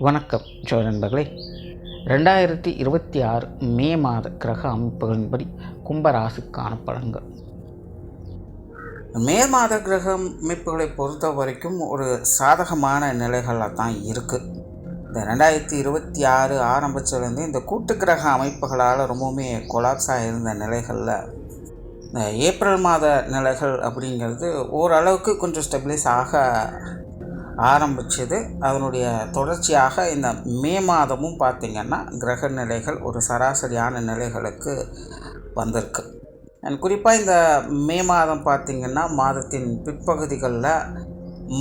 வணக்கம் நண்பர்களே. 2026 மே மாத கிரக அமைப்புகளின்படி கும்பராசிக்கான பலன்கள். மே மாத கிரக அமைப்புகளை பொறுத்த வரைக்கும் ஒரு சாதகமான நிலைகளாக தான் இருக்குது. இந்த 2026 ஆரம்பித்ததுலேருந்து இந்த கூட்டு கிரக அமைப்புகளால் ரொம்பவுமே கொலாப்ஸாக இருந்த நிலைகளில் இந்த ஏப்ரல் மாத நிலைகள் அப்படிங்கிறது ஓரளவுக்கு கொஞ்சம் ஸ்டெபிலைஸ் ஆக ஆரம்பிச்சது. அதனுடைய தொடர்ச்சியாக இந்த மே மாதமும் பார்த்திங்கன்னா கிரக நிலைகள் ஒரு சராசரியான நிலைகளுக்கு வந்திருக்கு. குறிப்பாக இந்த மே மாதம் பார்த்திங்கன்னா மாதத்தின் பிற்பகுதிகளில்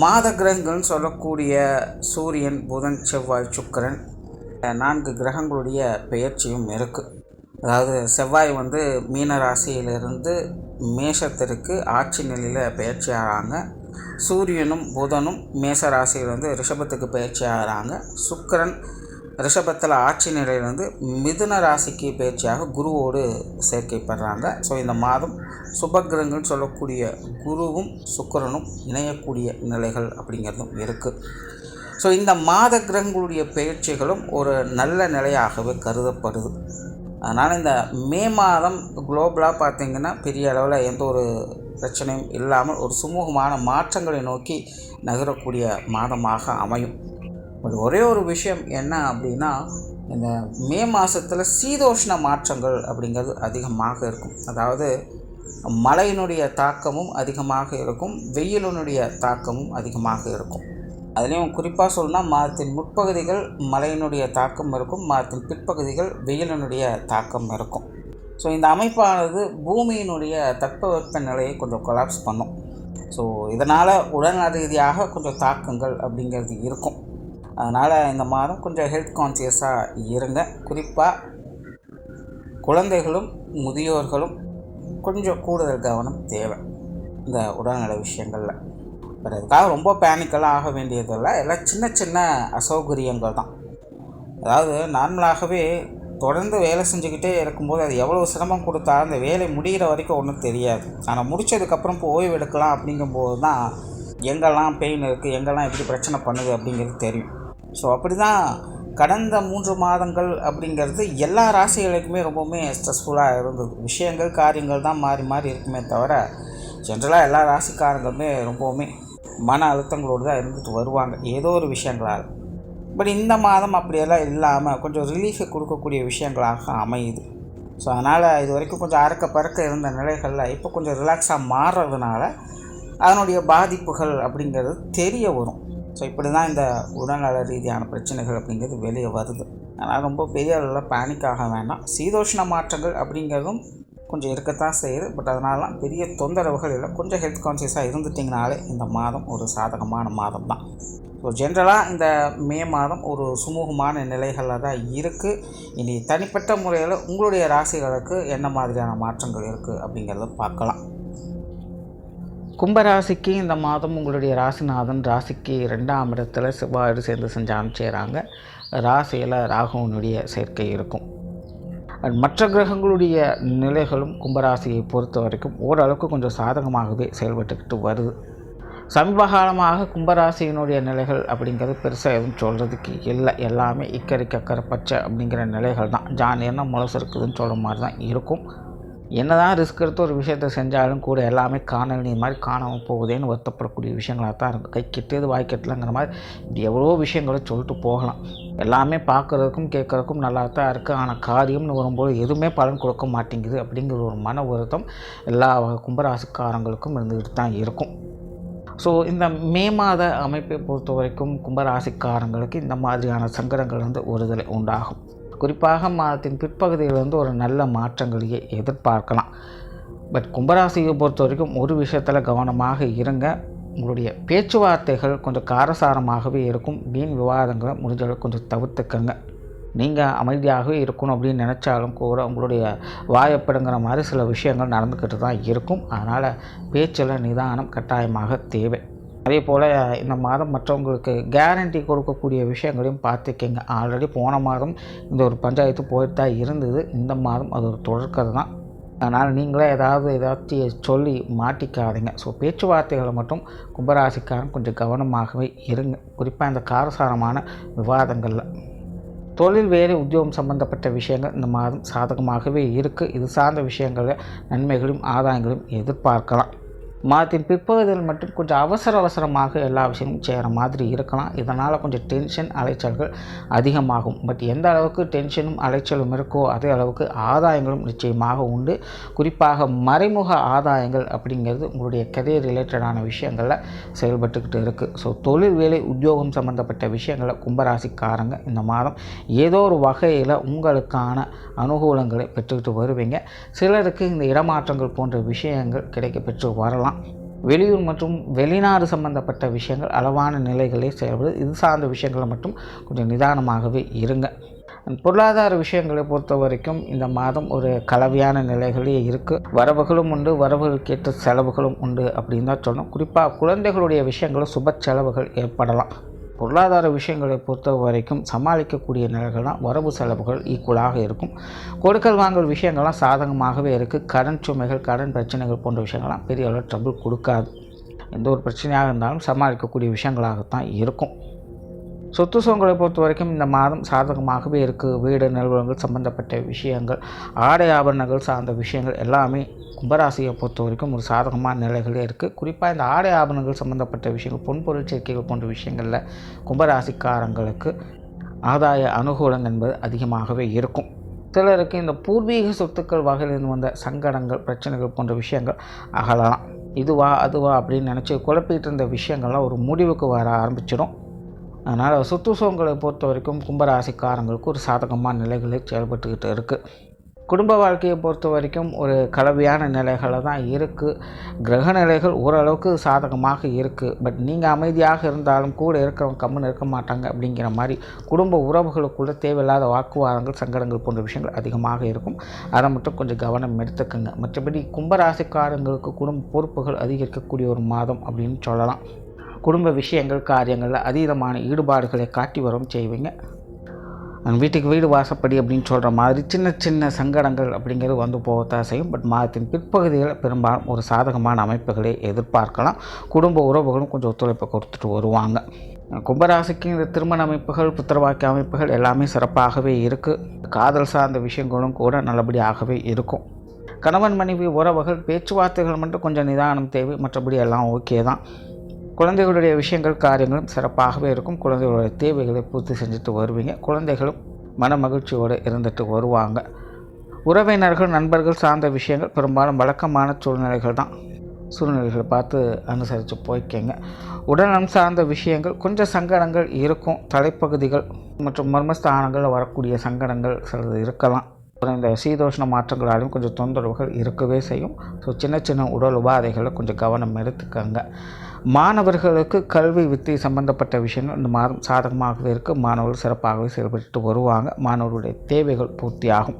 மாத கிரகங்கள்னு சொல்லக்கூடிய சூரியன், புதன், செவ்வாய், சுக்கிரன் 4 கிரகங்களுடைய பெயர்ச்சியும் இருக்குது. அதாவது செவ்வாய் மீன ராசியிலிருந்து மேஷத்திற்கு ஆட்சி நிலையில் பெயர்ச்சி ஆகிறாங்க. சூரியனும் புதனும் மேச ராசியிலிருந்து ரிஷபத்துக்கு பயிற்சி ஆகிறாங்க. சுக்கிரன் ரிஷபத்தில் ஆட்சி நிலையிலிருந்து மிதுன ராசிக்கு பயிற்சியாக குருவோடு சேர்க்கைப்படுறாங்க. ஸோ இந்த மாதம் சுபகிரகங்கள் சொல்லக்கூடிய குருவும் சுக்கிரனும் இணையக்கூடிய நிலைகள் அப்படிங்கிறதும் இருக்குது. ஸோ இந்த மாத கிரகங்களுடைய பயிற்சிகளும் ஒரு நல்ல நிலையாகவே கருதப்படுது. அதனால் இந்த மே மாதம் குளோபலாக பார்த்திங்கன்னா பெரிய அளவில் எந்த ஒரு பிரச்சனையும் இல்லாமல் ஒரு சுமூகமான மாற்றங்களை நோக்கி நகரக்கூடிய மாதமாக அமையும். ஒரே ஒரு விஷயம் என்ன அப்படின்னா, இந்த மே மாதத்தில் சீதோஷ்ண மாற்றங்கள் அப்படிங்கிறது அதிகமாக இருக்கும். அதாவது மழையினுடைய தாக்கமும் அதிகமாக இருக்கும், வெயிலினுடைய தாக்கமும் அதிகமாக இருக்கும். அதுலேயும் குறிப்பாக சொல்லணும்னா மாதத்தின் முற்பகுதிகள் மழையினுடைய தாக்கம் இருக்கும், மாதத்தின் பிற்பகுதிகள் வெயிலினுடைய தாக்கம் இருக்கும். ஸோ இந்த அமைப்பானது பூமியினுடைய தட்பவெப்ப நிலையை கொஞ்சம் கொலாப்ஸ் பண்ணும். ஸோ இதனால் உடல்நல ரீதியாக கொஞ்சம் தாக்கங்கள் அப்படிங்கிறது இருக்கும். அதனால் இந்த மாதம் கொஞ்சம் ஹெல்த் கான்சியஸாக இருங்க. குறிப்பாக குழந்தைகளும் முதியோர்களும் கொஞ்சம் கூடுதல் கவனம் தேவை இந்த உடல்நல விஷயங்களில். அதுக்காக ரொம்ப பேனிக்கெல்லாம் ஆக வேண்டியதில்லை. எல்லாம் சின்ன சின்ன அசௌகரியங்கள் தான். அதாவது நார்மலாகவே தொடர்ந்து வேலை செஞ்சுக்கிட்டே இருக்கும்போது அது எவ்வளோ சிரமம் கொடுத்தாலும் அந்த வேலை முடிகிற வரைக்கும் ஒன்றும் தெரியாது. ஆனால் முடித்ததுக்கப்புறம் இப்போ ஓய்வு எடுக்கலாம் அப்படிங்கும்போது தான் எங்கெல்லாம் பெயின் இருக்குது, எங்கெல்லாம் எப்படி பிரச்சனை பண்ணுது அப்படிங்கிறது தெரியும். ஸோ அப்படி தான் கடந்த 3 மாதங்கள் அப்படிங்கிறது எல்லா ராசிகளுக்குமே ரொம்பவுமே ஸ்ட்ரெஸ்ஃபுல்லாக இருந்தது. விஷயங்கள் காரியங்கள் தான் மாறி மாறி இருக்குமே தவிர ஜென்ரலாக எல்லா ராசிக்காரங்களுமே ரொம்பவுமே மன அழுத்தங்களோடு தான் இருந்துட்டு வருவாங்க ஏதோ ஒரு விஷயங்களால். பட் இந்த மாதம் அப்படியெல்லாம் இல்லாமல் கொஞ்சம் ரிலீஃபை கொடுக்கக்கூடிய விஷயங்களாக அமையுது. ஸோ அதனால் இது வரைக்கும் கொஞ்சம் அறக்க பறக்க இருந்த நிலைகளில் இப்போ கொஞ்சம் ரிலாக்ஸாக மாறுறதுனால அதனுடைய பாதிப்புகள் அப்படிங்கிறது தெரிய வரும். ஸோ இப்படி தான் இந்த உடல்நல ரீதியான பிரச்சனைகள் அப்படிங்கிறது வெளியே வருது. அதனால் ரொம்ப பெரிய அளவில் பேனிக் ஆக வேண்டாம். சீதோஷ்ண மாற்றங்கள் அப்படிங்கிறதும் கொஞ்சம் இருக்கத்தான் செய்யுது. பட் அதனாலலாம் பெரிய தொந்தரவுகள் இல்லை. கொஞ்சம் ஹெல்த் கான்சியஸாக இருந்துட்டிங்கனாலே இந்த மாதம் ஒரு சாதகமான மாதம் தான். ஸோ ஜென்ரலாக இந்த மே மாதம் ஒரு சுமூகமான நிலைகளில் தான் இருக்குது. இனி தனிப்பட்ட முறையில் உங்களுடைய ராசிகளுக்கு என்ன மாதிரியான மாற்றங்கள் இருக்குது அப்படிங்கிறத பார்க்கலாம். கும்பராசிக்கு இந்த மாதம் உங்களுடைய ராசிநாதன் ராசிக்கு 2ஆம் இடத்துல செவ்வாயோடு சேர்ந்து செஞ்சாலும் செய்கிறாங்க. ராசியில் ராகுவனுடைய சேர்க்கை இருக்கும். மற்ற கிரகங்களுடைய நிலைகளும் கும்பராசியை பொறுத்த வரைக்கும் ஓரளவுக்கு கொஞ்சம் சாதகமாகவே செயல்பட்டுக்கிட்டு வருது. சமீப காலமாக கும்பராசியினுடைய நிலைகள் அப்படிங்கிறது பெருசாக எதுவும் சொல்கிறதுக்கு இல்லை. எல்லாமே இக்கரைக்கு அக்கறை பச்சை அப்படிங்கிற நிலைகள் தான். ஜானியர்னா முளசு இருக்குதுன்னு சொல்கிற மாதிரி தான் இருக்கும். என்ன தான் ரிஸ்க் எடுத்து ஒரு விஷயத்தை செஞ்சாலும் கூட எல்லாமே காணல் நீர் மாதிரி காணாமல் போகுதேன்னு வருத்தப்படக்கூடிய விஷயங்களாக தான் இருக்கும். கை கெட்டது வாய் கெட்டலங்கிற மாதிரி இப்படி எவ்வளோ விஷயங்களை சொல்லிட்டு போகலாம். எல்லாமே பார்க்குறதுக்கும் கேட்குறதுக்கும் நல்லா தான் இருக்குது. ஆனால் காரியம்னு வரும்போது எதுவுமே பலன் கொடுக்க மாட்டேங்குது அப்படிங்கிற ஒரு மன வருத்தம் எல்லா கும்பராசிக்காரங்களுக்கும் இருந்துக்கிட்டு தான் இருக்கும். ஸோ இந்த மே மாத அமைப்பை பொறுத்த வரைக்கும் கும்பராசிக்காரங்களுக்கு இந்த மாதிரியான சங்கடங்கள் ஒருதலை உண்டாகும். குறிப்பாக மாதத்தின் பிற்பகுதியிலிருந்து ஒரு நல்ல மாற்றங்களையே எதிர்பார்க்கலாம். பட் கும்பராசியை பொறுத்த வரைக்கும் ஒரு விஷயத்தில் கவனமாக இருங்க. உங்களுடைய பேச்சுவார்த்தைகள் கொஞ்சம் காரசாரமாகவே இருக்கும். வீண் விவாதங்களை முடிஞ்சளவுக்கு கொஞ்சம் தவிர்த்துக்கங்க. நீங்கள் அமைதியாகவே இருக்கணும் அப்படின்னு நினச்சாலும் கூட உங்களுடைய வாயப்படுங்கிற மாதிரி சில விஷயங்கள் நடந்துக்கிட்டு தான் இருக்கும். அதனால் பேச்சில் நிதானம் கட்டாயமாக தேவை. அதே போல் இந்த மாதம் மற்றவங்களுக்கு கேரண்டி கொடுக்கக்கூடிய விஷயங்களையும் பார்த்துக்கிங்க. ஆல்ரெடி போன மாதம் இந்த ஒரு பஞ்சாயத்து போயிட்டு தான் இருந்தது. இந்த மாதம் அது ஒரு தொடர்கதை தான். அதனால் நீங்களே ஏதாச்சும் சொல்லி மாட்டிக்காதீங்க. ஸோ பேச்சுவார்த்தைகளை மட்டும் கும்பராசிக்காரன் கொஞ்சம் கவனமாகவே இருங்க. குறிப்பாக இந்த காரசாரமான விவாதங்களில். தொழில் வேலை உத்தியோகம் சம்பந்தப்பட்ட விஷயங்கள் இந்த மாதம் சாதகமாகவே இருக்குது. இது சார்ந்த விஷயங்களில் நன்மைகளும் ஆதாயங்களும் எதிர்பார்க்கலாம். மாதத்தின் பிற்பகுதியில் மட்டும் கொஞ்சம் அவசரமாக எல்லா விஷயமும் செய்கிற மாதிரி இருக்கலாம். இதனால் கொஞ்சம் டென்ஷன் அலைச்சல்கள் அதிகமாகும். பட் எந்த அளவுக்கு டென்ஷனும் அலைச்சலும் இருக்கோ அதே அளவுக்கு ஆதாயங்களும் நிச்சயமாக உண்டு. குறிப்பாக மறைமுக ஆதாயங்கள் அப்படிங்கிறது உங்களுடைய கரியர் ரிலேட்டடான விஷயங்களில் செயல்பட்டுக்கிட்டு இருக்குது. ஸோ தொழில் வேலை உத்தியோகம் சம்மந்தப்பட்ட விஷயங்களை கும்பராசிக்காரங்க இந்த மாதம் ஏதோ ஒரு வகையில் உங்களுக்கான அனுகூலங்களை பெற்றுக்கிட்டு வருவீங்க. சிலருக்கு இந்த இடமாற்றங்கள் போன்ற விஷயங்கள் கிடைக்க பெற்று வரலாம். வெளியூர் மற்றும் வெளிநாடு சம்பந்தப்பட்ட விஷயங்கள் அளவான நிலைகளே செயல்படுது. இது சார்ந்த விஷயங்களை மட்டும் கொஞ்சம் நிதானமாகவே இருங்க. பொருளாதார விஷயங்களை பொறுத்த வரைக்கும் இந்த மாதம் ஒரு கலவையான நிலைகளே இருக்குது. வரவுகளும் உண்டு, வரவுகளுக்கேற்ற செலவுகளும் உண்டு அப்படின்னு தான் சொல்லணும். குறிப்பாக குழந்தைகளுடைய விஷயங்களும் சுப செலவுகள் ஏற்படலாம். பொருளாதார விஷயங்களை பொறுத்த வரைக்கும் சமாளிக்கக்கூடிய நிலைகள்லாம் வரவு செலவுகள் ஈக்குவலாக இருக்கும். கொடுக்கல் வாங்கல் விஷயங்கள்லாம் சாதகமாகவே இருக்குது. கடன் சுமைகள், கடன் பிரச்சனைகள் போன்ற விஷயங்கள்லாம் பெரிய அளவு ட்ரபிள் கொடுக்காது. எந்த ஒரு பிரச்சனையாக இருந்தாலும் சமாளிக்கக்கூடிய விஷயங்களாகத்தான் இருக்கும். சொத்து சுகங்களை பொறுத்த வரைக்கும் இந்த மாதம் சாதகமாகவே இருக்குது. வீடு நிறுவனங்கள் சம்பந்தப்பட்ட விஷயங்கள், ஆடை ஆபரணங்கள் சார்ந்த விஷயங்கள் எல்லாமே கும்பராசியை பொறுத்த வரைக்கும் ஒரு சாதகமான நிலைகளே இருக்குது. குறிப்பாக இந்த ஆடை ஆபரணங்கள் சம்பந்தப்பட்ட விஷயங்கள், பொன்பொருள் சேர்க்கைகள் போன்ற விஷயங்களில் கும்பராசிக்காரங்களுக்கு ஆதாய அனுகூலம் என்பது அதிகமாகவே இருக்கும். சிலருக்கு இந்த பூர்வீக சொத்துக்கள் வகையிலிருந்து வந்த சங்கடங்கள், பிரச்சனைகள் போன்ற விஷயங்கள் அகலலாம். இதுவா அதுவா அப்படின்னு நினச்சி குழப்பிட்டு இருந்த விஷயங்கள்லாம் ஒரு முடிவுக்கு வர ஆரம்பிச்சிடும். அதனால் சொத்து சுகங்களை பொறுத்த வரைக்கும் கும்பராசிக்காரங்களுக்கு ஒரு சாதகமான நிலைகளில் செயல்பட்டுக்கிட்டு இருக்குது. குடும்ப வாழ்க்கையை பொறுத்த வரைக்கும் ஒரு கலவையான நிலைகளை தான் இருக்குது. கிரக நிலைகள் ஓரளவுக்கு சாதகமாக இருக்குது. பட் நீங்கள் அமைதியாக இருந்தாலும் கூட இருக்கிறவங்க கம்முன்னு இருக்க மாட்டாங்க. அப்படிங்கிற மாதிரி குடும்ப உறவுகளுக்குள்ள தேவையில்லாத வாக்குவாதங்கள், சங்கடங்கள் போன்ற விஷயங்கள் அதிகமாக இருக்கும். அதை மட்டும் கொஞ்சம் கவனம் எடுத்துக்கோங்க. மற்றபடி கும்பராசிக்காரங்களுக்கு குடும்ப பொறுப்புகள் அதிகரிக்கக்கூடிய ஒரு மாதம் அப்படின்னு சொல்லலாம். குடும்ப விஷயங்கள், காரியங்களில் அதீதமான ஈடுபாடுகளை காட்டி வரும் செய்வீங்க. வீட்டுக்கு வீடு வாசப்படி அப்படின்னு சொல்கிற மாதிரி சின்ன சின்ன சங்கடங்கள் அப்படிங்கிறது வந்து போகத்தான் செய்யும். பட் மாதத்தின் பிற்பகுதியில் பெரும்பாலும் ஒரு சாதகமான அமைப்புகளை எதிர்பார்க்கலாம். குடும்ப உறவுகளும் கொஞ்சம் ஒத்துழைப்பை கொடுத்துட்டு வருவாங்க. கும்பராசிக்கு இந்த திருமண அமைப்புகள், புத்திரவாக்கிய அமைப்புகள் எல்லாமே சிறப்பாகவே இருக்குது. காதல் சார்ந்த விஷயங்களும் கூட நல்லபடியாகவே இருக்கும். கணவன் மனைவி உறவுகள் பேச்சுவார்த்தைகள் மட்டும் கொஞ்சம் நிதானம் தேவை. மற்றபடி எல்லாம் ஓகே தான். குழந்தைகளுடைய விஷயங்கள், காரியங்களும் சிறப்பாகவே இருக்கும். குழந்தைகளுடைய தேவைகளை பூர்த்தி செஞ்சுட்டு வருவீங்க. குழந்தைகளும் மன மகிழ்ச்சியோடு இருந்துட்டு வருவாங்க. உறவினர்கள், நண்பர்கள் சார்ந்த விஷயங்கள் பெரும்பாலும் வழக்கமான சூழ்நிலைகளை பார்த்து அனுசரித்து போய்க்கங்க. உடல்நலம் சார்ந்த விஷயங்கள் கொஞ்சம் சங்கடங்கள் இருக்கும். தலைப்பகுதிகள் மற்றும் மர்மஸ்தானங்களில் வரக்கூடிய சங்கடங்கள் சிலது இருக்கலாம். இந்த சீதோஷ்ண மாற்றங்களாலும் கொஞ்சம் தொந்தரவுகள் இருக்கவே செய்யும். ஸோ சின்ன சின்ன உடல் உபாதைகளை கொஞ்சம் கவனம் எடுத்துக்கங்க. மாணவர்களுக்கு கல்வி வித்தை சம்பந்தப்பட்ட விஷயங்கள் இந்த மாதம் சாதகமாகவே இருக்குது. மாணவர்கள் சிறப்பாகவே செயல்பட்டு வருவாங்க. மாணவர்களுடைய தேவைகள் பூர்த்தியாகும்.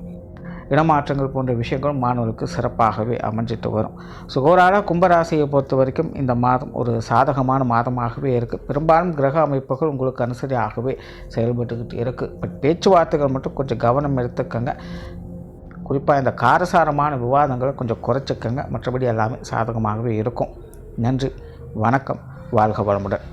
இடமாற்றங்கள் போன்ற விஷயங்களும் மாணவர்களுக்கு சிறப்பாகவே அமைஞ்சிட்டு வரும். ஸோ ஓவராலாக கும்பராசியை பொறுத்த வரைக்கும் இந்த மாதம் ஒரு சாதகமான மாதமாகவே இருக்குது. பெரும்பாலும் கிரக அமைப்புகள் உங்களுக்கு அனுசரியாகவே செயல்பட்டுக்கிட்டு இருக்குது. பட் பேச்சுவார்த்தைகள் மட்டும் கொஞ்சம் கவனம் எடுத்துக்கங்க. குறிப்பாக இந்த காரசாரமான விவாதங்களை கொஞ்சம் குறைச்சிக்கங்க. மற்றபடி எல்லாமே சாதகமாகவே இருக்கும். நன்றி, வணக்கம், வாழ்க வளமுடன்.